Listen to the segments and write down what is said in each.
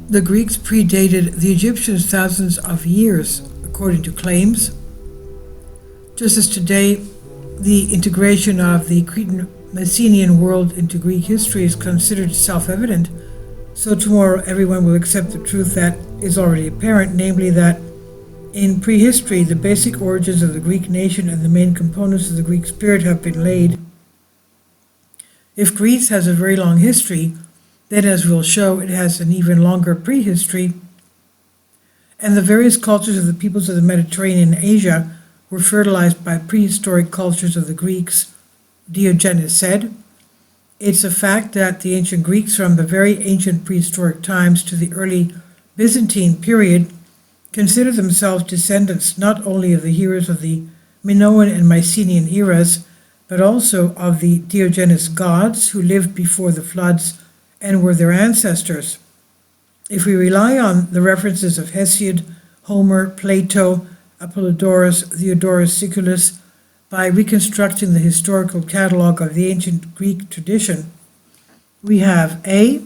The Greeks predated the Egyptians thousands of years, according to claims. Just as today, the integration of the Cretan Mycenaean world into Greek history is considered self-evident, so tomorrow everyone will accept the truth that is already apparent, namely that in prehistory, the basic origins of the Greek nation and the main components of the Greek spirit have been laid. If Greece has a very long history, then as we'll show, it has an even longer prehistory, and the various cultures of the peoples of the Mediterranean and Asia were fertilized by prehistoric cultures of the Greeks, Diogenes said. It's a fact that the ancient Greeks, from the very ancient prehistoric times to the early Byzantine period, considered themselves descendants not only of the heroes of the Minoan and Mycenaean eras, but also of the Diogenes gods who lived before the floods and were their ancestors. If we rely on the references of Hesiod, Homer, Plato, Apollodorus, Theodorus Siculus, by reconstructing the historical catalogue of the ancient Greek tradition, we have A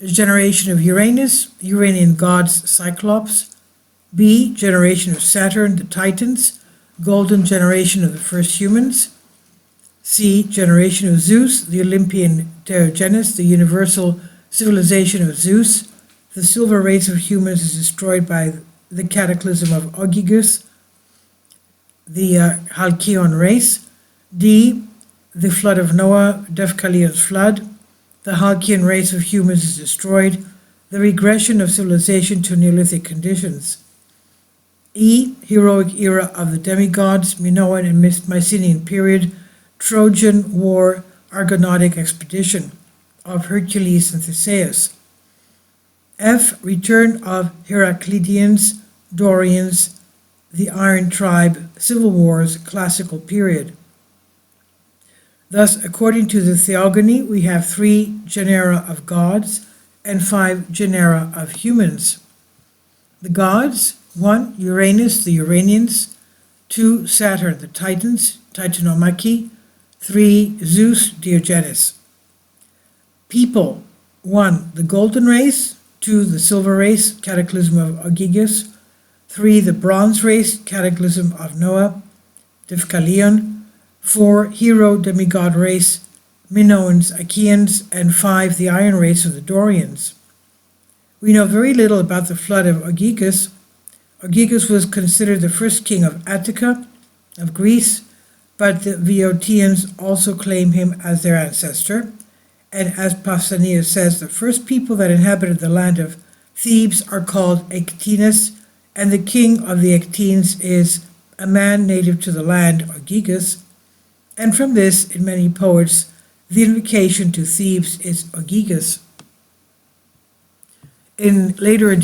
generation of Uranus, Uranian gods, Cyclops; B, generation of Saturn, the Titans, golden generation of the first humans; C, generation of Zeus, the Olympian Diogenes, the universal civilization of Zeus. The silver race of humans is destroyed by the cataclysm of Ogyges, the Halcyon race. D, the flood of Noah, Deucalion's flood. The Halcyon race of humans is destroyed, the regression of civilization to Neolithic conditions. E, heroic era of the demigods, Minoan and Mycenaean period, Trojan War, Argonautic expedition of Hercules and Theseus. F, return of Heraclidians, Dorians, the Iron Tribe, Civil Wars, classical period. Thus, according to the theogony, we have 3 genera of gods and 5 genera of humans. The gods: 1, Uranus, the Uranians; 2, Saturn, the Titans, Titanomachy; 3, Zeus, Diogenes. People: 1, the golden race; 2, the silver race, cataclysm of Ogyges; 3, the bronze race, cataclysm of Noah, Deucalion; 4, hero demigod race, Minoans, Achaeans; and 5, the iron race of the Dorians. We know very little about the flood of Ogyges. Ogyges was considered the first king of Attica, of Greece, but the Boeotians also claim him as their ancestor. And as Pausanias says, the first people that inhabited the land of Thebes are called Ectines, and the king of the Ectines is a man native to the land, Ogyges. And from this, in many poets, the invocation to Thebes is Ogyges. In later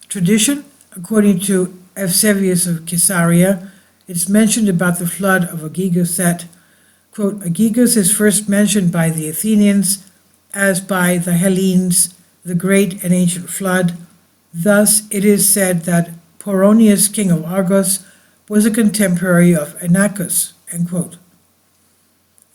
tradition, according to Eusebius of Caesarea, it's mentioned about the flood of Ogyges that, quote, Ogyges is first mentioned by the Athenians as by the Hellenes, the great and ancient flood. Thus it is said that Poronius, king of Argos, was a contemporary of Inachus, end quote.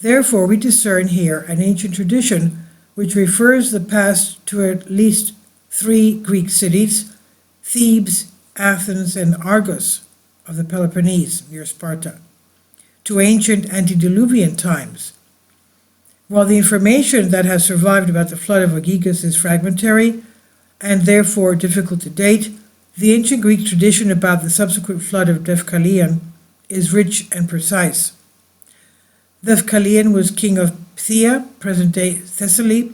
Therefore, we discern here an ancient tradition which refers the past to at least 3 Greek cities, Thebes, Athens, and Argos of the Peloponnese near Sparta, to ancient antediluvian times. While the information that has survived about the flood of Ogyges is fragmentary and therefore difficult to date, the ancient Greek tradition about the subsequent flood of Deucalion is rich and precise. Deucalion was king of Phthia, present-day Thessaly,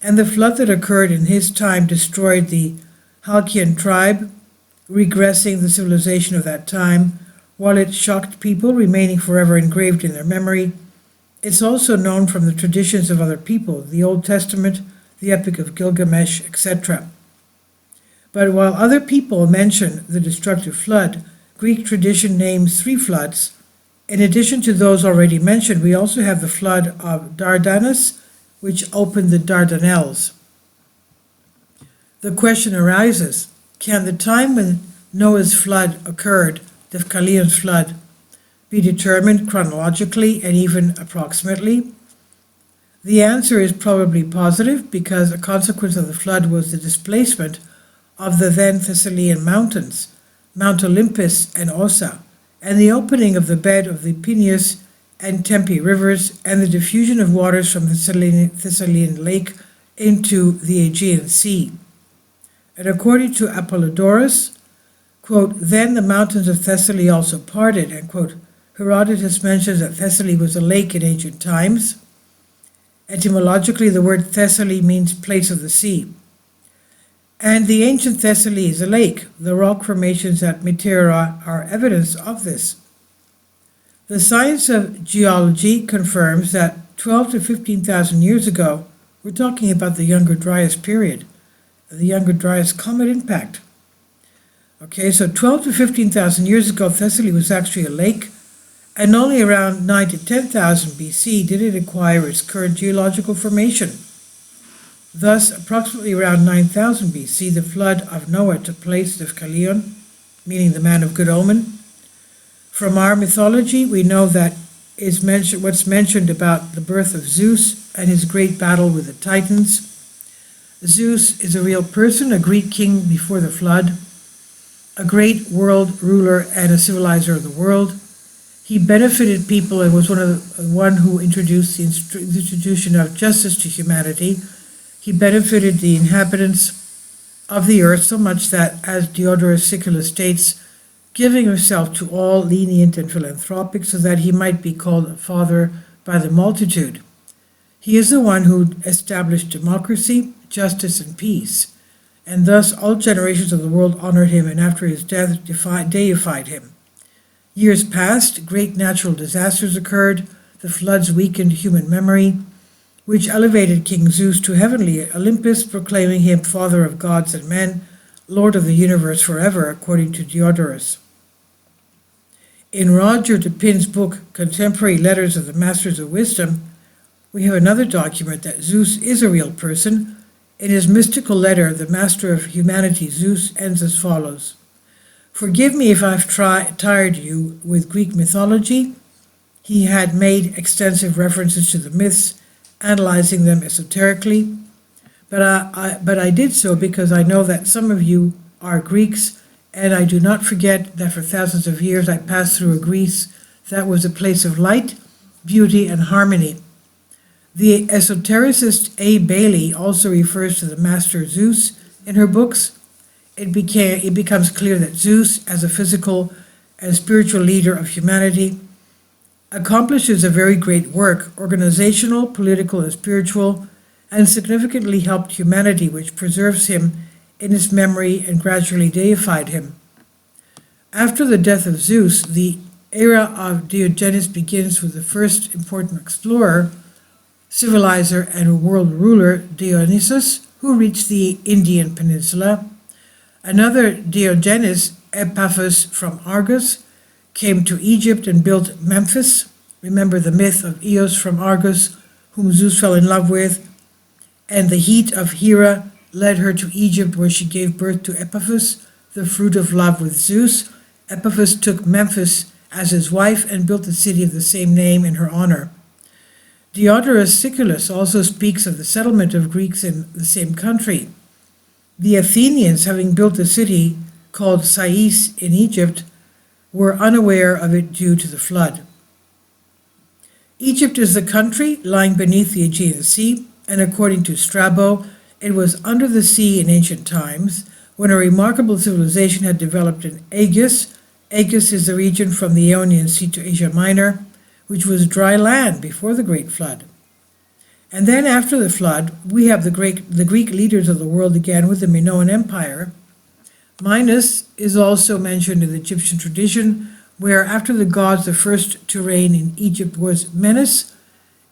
and the flood that occurred in his time destroyed the Halcyon tribe, regressing the civilization of that time. While it shocked people, remaining forever engraved in their memory, it's also known from the traditions of other people, the Old Testament, the Epic of Gilgamesh, etc. But while other people mention the destructive flood, Greek tradition names 3 floods. In addition to those already mentioned, we also have the flood of Dardanus, which opened the Dardanelles. The question arises, can the time when Noah's flood occurred, Deucalion's flood, be determined chronologically and even approximately? The answer is probably positive because a consequence of the flood was the displacement of the then Thessalian mountains, Mount Olympus and Ossa, and the opening of the bed of the Peneus and Tempe rivers and the diffusion of waters from the Thessalian lake into the Aegean Sea. And according to Apollodorus, quote, then the mountains of Thessaly also parted, and quote, Herodotus mentions that Thessaly was a lake in ancient times. Etymologically, the word Thessaly means place of the sea. And the ancient Thessaly is a lake. The rock formations at Mitera are evidence of this. The science of geology confirms that 12 to 15,000 years ago, we're talking about the Younger Dryas period, the Younger Dryas comet impact. Okay, so 12 to 15,000 years ago, Thessaly was actually a lake, and only around 9 to 10,000 BC did it acquire its current geological formation. Thus, approximately around 9,000 BC, the flood of Noah took place of Kalion, meaning the man of good omen. From our mythology, we know that what's mentioned about the birth of Zeus and his great battle with the Titans. Zeus is a real person, a Greek king before the flood, a great world ruler and a civilizer of the world. He benefited people and was one who introduced the institution of justice to humanity. He benefited the inhabitants of the earth so much that, as Diodorus Siculus states, giving himself to all lenient and philanthropic so that he might be called a father by the multitude. He is the one who established democracy, justice, and peace, and thus all generations of the world honored him and after his death deified him. Years passed, great natural disasters occurred, the floods weakened human memory, which elevated King Zeus to heavenly Olympus, proclaiming him father of gods and men, lord of the universe forever, according to Diodorus. In Roger de Pin's book, Contemporary Letters of the Masters of Wisdom, we have another document that Zeus is a real person. In his mystical letter, the master of humanity, Zeus, ends as follows. Forgive me if I've tired you with Greek mythology. He had made extensive references to the myths, analyzing them esoterically, but I did so because I know that some of you are Greeks, and I do not forget that for thousands of years I passed through a Greece that was a place of light, beauty, and harmony. The esotericist A. Bailey also refers to the master Zeus in her books. It becomes clear that Zeus, as a physical and spiritual leader of humanity, accomplishes a very great work, organizational, political, and spiritual, and significantly helped humanity, which preserves him in its memory and gradually deified him. After the death of Zeus, the era of Diogenes begins with the first important explorer, civilizer, and world ruler, Dionysus, who reached the Indian peninsula. Another Diogenes, Epaphus from Argos, came to Egypt and built Memphis. Remember the myth of Eos from Argos, whom Zeus fell in love with, and the heat of Hera led her to Egypt, where she gave birth to Epaphus, the fruit of love with Zeus. Epaphus took Memphis as his wife and built the city of the same name in her honor. Diodorus Siculus also speaks of the settlement of Greeks in the same country. The Athenians, having built a city called Sais in Egypt, were unaware of it due to the flood. Egypt is the country lying beneath the Aegean Sea, and according to Strabo, it was under the sea in ancient times when a remarkable civilization had developed in Aegis. Aegis is the region from the Ionian Sea to Asia Minor, which was dry land before the Great Flood. And then after the flood, we have the Greek leaders of the world again with the Minoan Empire. Minos is also mentioned in the Egyptian tradition, where after the gods, the first to reign in Egypt was Menes,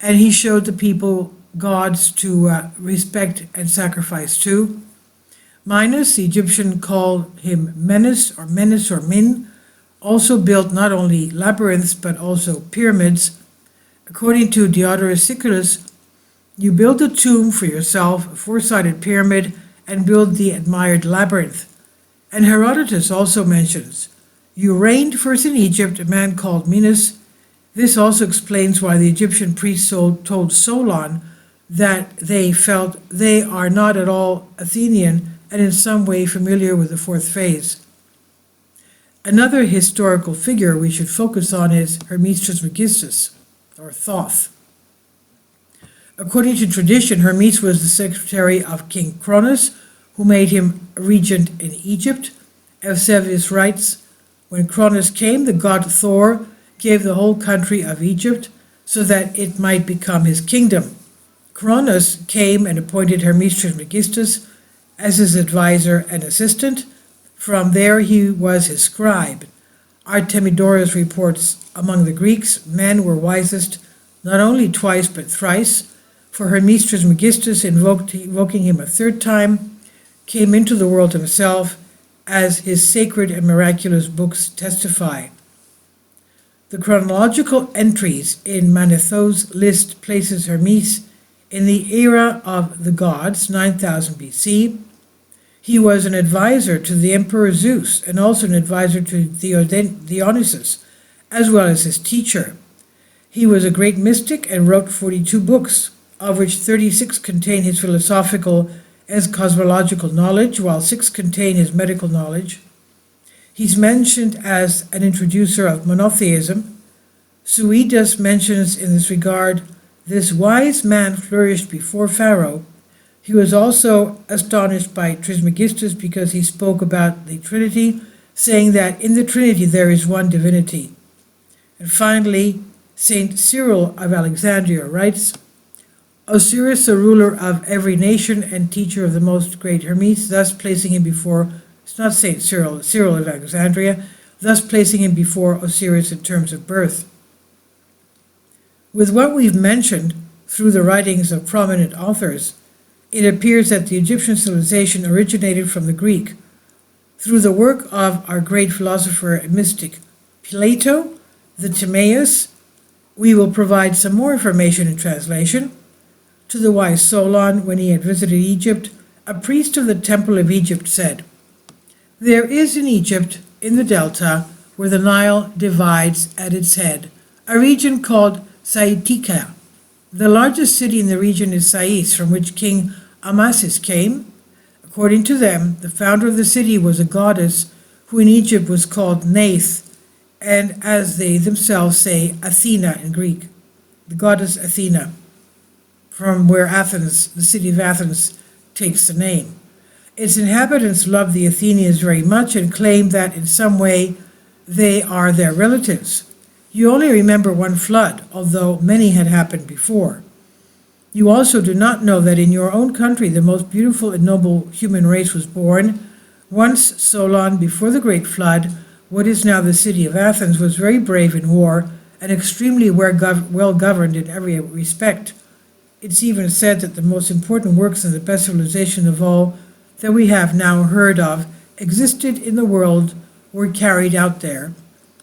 and he showed the people gods to respect and sacrifice to. Minos, the Egyptian called him Menes or Min, also built not only labyrinths but also pyramids. According to Diodorus Siculus, you build a tomb for yourself, a four-sided pyramid, and build the admired labyrinth. And Herodotus also mentions, you reigned first in Egypt a man called Minos. This also explains why the Egyptian priest told Solon that they felt they are not at all Athenian and in some way familiar with the fourth phase. Another historical figure we should focus on is Hermes Trismegistus, or Thoth. According to tradition, Hermes was the secretary of King Kronos, who made him regent in Egypt. Eusebius writes, when Kronos came, the god Thor gave the whole country of Egypt so that it might become his kingdom. Kronos came and appointed Hermes Trismegistus as his advisor and assistant. From there he was his scribe. Artemidorus reports, among the Greeks, men were wisest not only twice but thrice, for Hermes Trismegistus, invoking him a third time, came into the world himself, as his sacred and miraculous books testify. The chronological entries in Manetho's list places Hermes in the era of the gods, 9000 BC. He was an advisor to the Emperor Zeus and also an advisor to Dionysus, as well as his teacher. He was a great mystic and wrote 42 books, of which 36 contain his philosophical and cosmological knowledge, while 6 contain his medical knowledge. He's mentioned as an introducer of monotheism. Suidas mentions in this regard, this wise man flourished before Pharaoh. He was also astonished by Trismegistus because he spoke about the Trinity, saying that in the Trinity there is one divinity. And finally, Saint Cyril of Alexandria writes, Osiris, the ruler of every nation and teacher of the most great Hermes, thus placing him before, it's not Saint Cyril, Cyril of Alexandria, thus placing him before Osiris in terms of birth. With what we've mentioned through the writings of prominent authors, it appears that the Egyptian civilization originated from the Greek. Through the work of our great philosopher and mystic Plato, the Timaeus, we will provide some more information in translation. To the wise Solon, when he had visited Egypt, a priest of the Temple of Egypt said, there is in Egypt, in the delta, where the Nile divides at its head, a region called Saitika. The largest city in the region is Sais, from which King Amasis came. According to them, the founder of the city was a goddess who in Egypt was called Neith, and as they themselves say, Athena in Greek, the goddess Athena, from where Athens, the city of Athens, takes the name. Its inhabitants love the Athenians very much and claim that in some way they are their relatives. You only remember one flood, although many had happened before. You also do not know that in your own country the most beautiful and noble human race was born. Once Solon, before the great flood, what is now the city of Athens, was very brave in war and extremely well governed in every respect. It's even said that the most important works and the best civilization of all that we have now heard of existed in the world, were carried out there.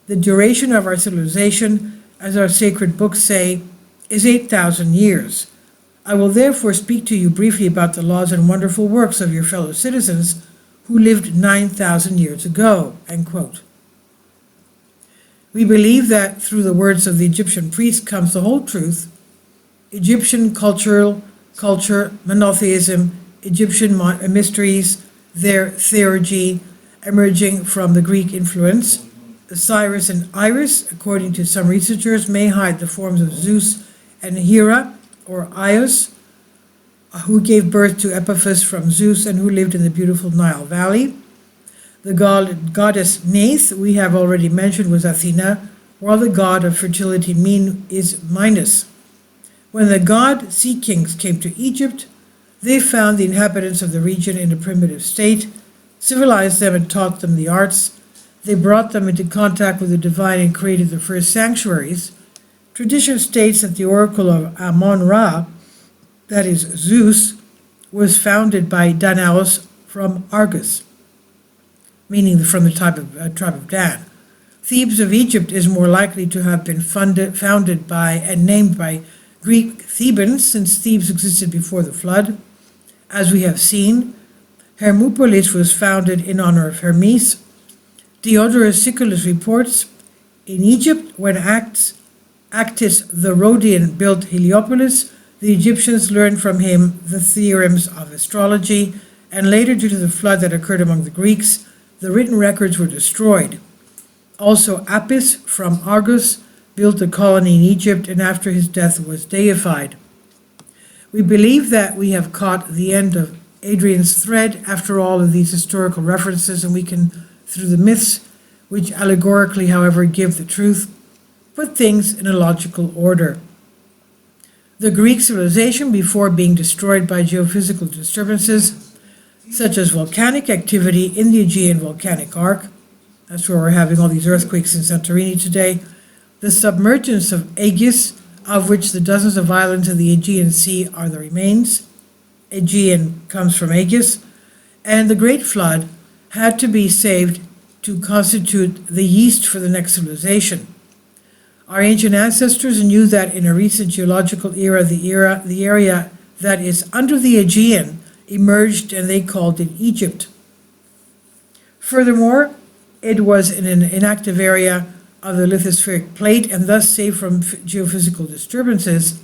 The duration of our civilization, as our sacred books say, is 8,000 years. I will therefore speak to you briefly about the laws and wonderful works of your fellow citizens who lived 9,000 years ago." End quote. We believe that through the words of the Egyptian priest comes the whole truth. Egyptian culture, monotheism, Egyptian mysteries, their theurgy emerging from the Greek influence. Osiris and Iris, according to some researchers, may hide the forms of Zeus and Hera, or Ios, who gave birth to Epiphus from Zeus and who lived in the beautiful Nile Valley. The goddess Neith, we have already mentioned, was Athena, while the god of fertility is Minos. When the god sea kings came to Egypt, they found the inhabitants of the region in a primitive state, civilized them and taught them the arts. They brought them into contact with the divine and created the first sanctuaries. Tradition states that the oracle of Amon-Ra, that is Zeus, was founded by Danaos from Argos, meaning from the tribe of Dan. Thebes of Egypt is more likely to have been founded by and named by Greek Thebans, since Thebes existed before the flood. As we have seen, Hermopolis was founded in honor of Hermes. Diodorus Siculus reports, in Egypt, when Actis the Rhodian built Heliopolis, The Egyptians learned from him the theorems of astrology, and later, due to the flood that occurred among the Greeks, the written records were destroyed. Also, Apis from Argos built a colony in Egypt and after his death was deified. We believe that we have caught the end of Adrian's thread after all of these historical references, and we can, through the myths, which allegorically, however, give the truth, put things in a logical order. The Greek civilization, before being destroyed by geophysical disturbances, such as volcanic activity in the Aegean volcanic arc, that's where we're having all these earthquakes in Santorini today, the submergence of Aegis, of which the dozens of islands in the Aegean Sea are the remains, Aegean comes from Aegis, and the Great Flood had to be saved to constitute the yeast for the next civilization. Our ancient ancestors knew that in a recent geological era, the area that is under the Aegean emerged and they called it Egypt. Furthermore, it was in an inactive area of the lithospheric plate and thus safe from geophysical disturbances.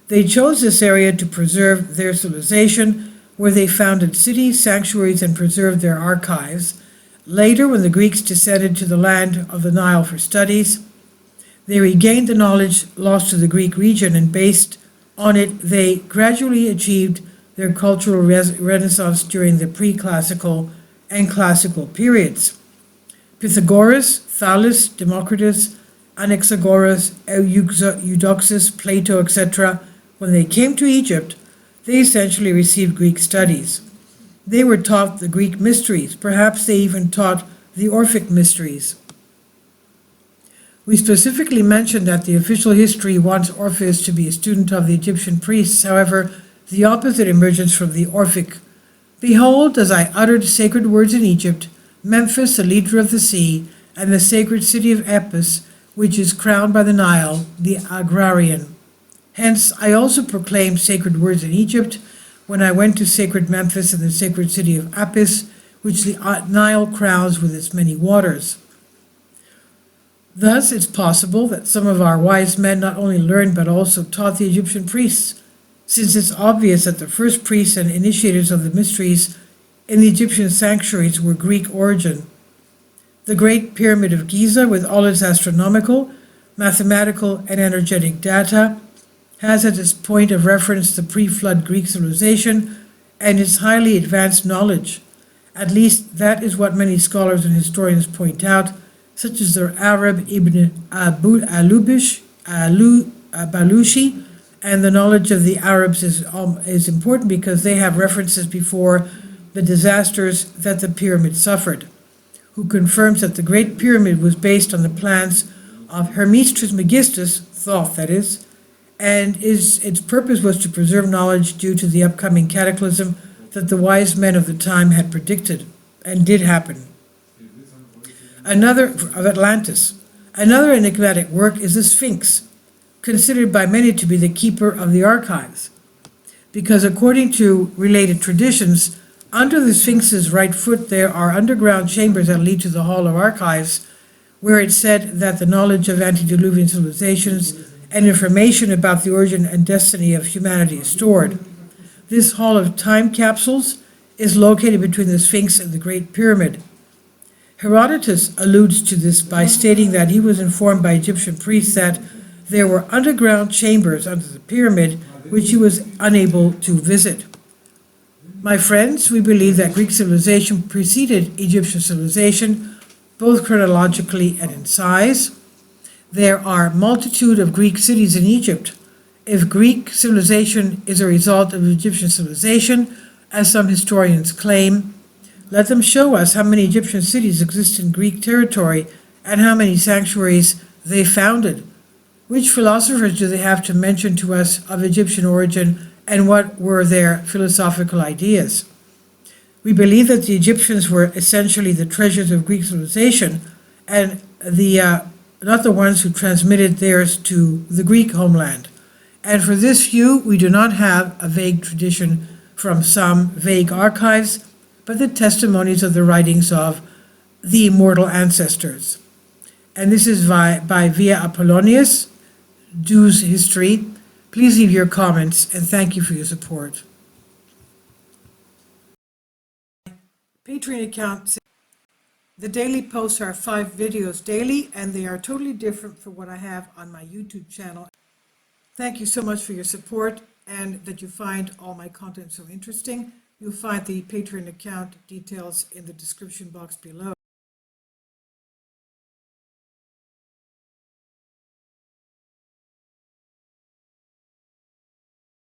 They chose this area to preserve their civilization, where they founded cities, sanctuaries, and preserved their archives. Later, when the Greeks descended to the land of the Nile for studies, they regained the knowledge lost to the Greek region, and based on it, they gradually achieved their cultural renaissance during the pre-classical and classical periods. Pythagoras, Thales, Democritus, Anaxagoras, Eudoxus, Plato, etc., when they came to Egypt, they essentially received Greek studies. They were taught the Greek mysteries. Perhaps they even taught the Orphic mysteries. We specifically mentioned that the official history wants Orpheus to be a student of the Egyptian priests. However, the opposite emerges from the Orphic. Behold, as I uttered sacred words in Egypt, Memphis, the leader of the sea, and the sacred city of Apis, which is crowned by the Nile, the agrarian. Hence, I also proclaimed sacred words in Egypt when I went to sacred Memphis and the sacred city of Apis, which the Nile crowns with its many waters. Thus, it's possible that some of our wise men not only learned but also taught the Egyptian priests, since it's obvious that the first priests and initiators of the mysteries in the Egyptian sanctuaries were Greek origin. The Great Pyramid of Giza, with all its astronomical, mathematical, and energetic data, has at its point of reference the pre-flood Greek civilization and its highly advanced knowledge. At least that is what many scholars and historians point out, such as the Arab Ibn Balushi, and the knowledge of the Arabs is important because they have references before the disasters that the pyramid suffered, who confirms that the Great Pyramid was based on the plans of Hermes Trismegistus, Thoth that is, and its purpose was to preserve knowledge due to the upcoming cataclysm that the wise men of the time had predicted, and did happen. Another of Atlantis. Another enigmatic work is the Sphinx, considered by many to be the keeper of the archives, because according to related traditions, under the Sphinx's right foot there are underground chambers that lead to the Hall of Archives, where it's said that the knowledge of antediluvian civilizations and information about the origin and destiny of humanity is stored. This Hall of Time capsules is located between the Sphinx and the Great Pyramid. Herodotus alludes to this by stating that he was informed by Egyptian priests that there were underground chambers under the pyramid which he was unable to visit. My friends, we believe that Greek civilization preceded Egyptian civilization, both chronologically and in size. There are a multitude of Greek cities in Egypt. If Greek civilization is a result of Egyptian civilization, as some historians claim, let them show us how many Egyptian cities exist in Greek territory and how many sanctuaries they founded. Which philosophers do they have to mention to us of Egyptian origin, and what were their philosophical ideas? We believe that the Egyptians were essentially the treasures of Greek civilization, and not the ones who transmitted theirs to the Greek homeland. And for this view, we do not have a vague tradition from some vague archives, but the testimonies of the writings of the immortal ancestors. And this is by via Apollonius, Du's History, Please leave your comments, and thank you for your support. Patreon account. The daily posts are 5 videos daily, and they are totally different from what I have on my YouTube channel. Thank you so much for your support and that you find all my content so interesting. You'll find the Patreon account details in the description box below.